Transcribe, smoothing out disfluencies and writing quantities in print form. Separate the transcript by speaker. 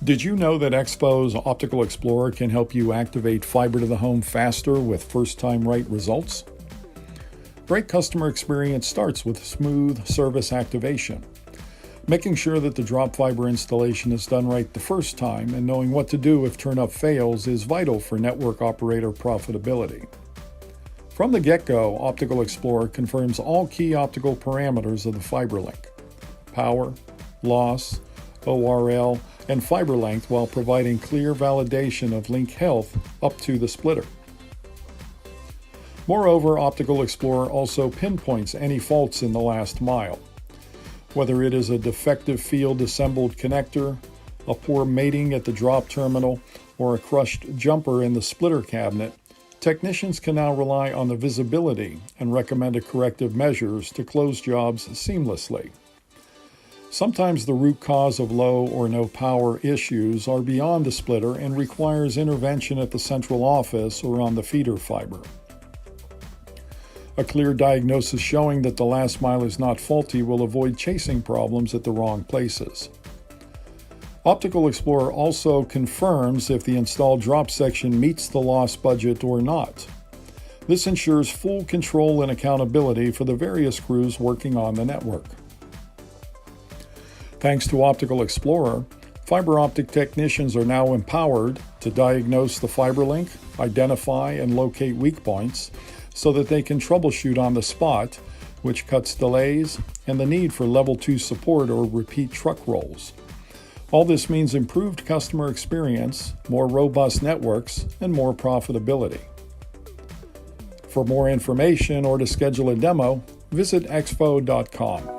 Speaker 1: Did you know that EXFO's Optical Explorer can help you activate fiber to the home faster with first-time right results? Great customer experience starts with smooth service activation. Making sure that the drop fiber installation is done right the first time and knowing what to do if turn-up fails is vital for network operator profitability. From the get-go, Optical Explorer confirms all key optical parameters of the fiber link: power, loss, ORL, and fiber length, while providing clear validation of link health up to the splitter. Moreover, Optical Explorer also pinpoints any faults in the last mile. Whether it is a defective field assembled connector, a poor mating at the drop terminal, or a crushed jumper in the splitter cabinet, technicians can now rely on the visibility and recommended corrective measures to close jobs seamlessly. Sometimes the root cause of low or no power issues are beyond the splitter and requires intervention at the central office or on the feeder fiber. A clear diagnosis showing that the last mile is not faulty will avoid chasing problems at the wrong places. Optical Explorer also confirms if the installed drop section meets the loss budget or not. This ensures full control and accountability for the various crews working on the network. Thanks to Optical Explorer, fiber optic technicians are now empowered to diagnose the fiber link, identify and locate weak points, so that they can troubleshoot on the spot, which cuts delays and the need for level 2 support or repeat truck rolls. All this means improved customer experience, more robust networks, and more profitability. For more information or to schedule a demo, visit exfo.com.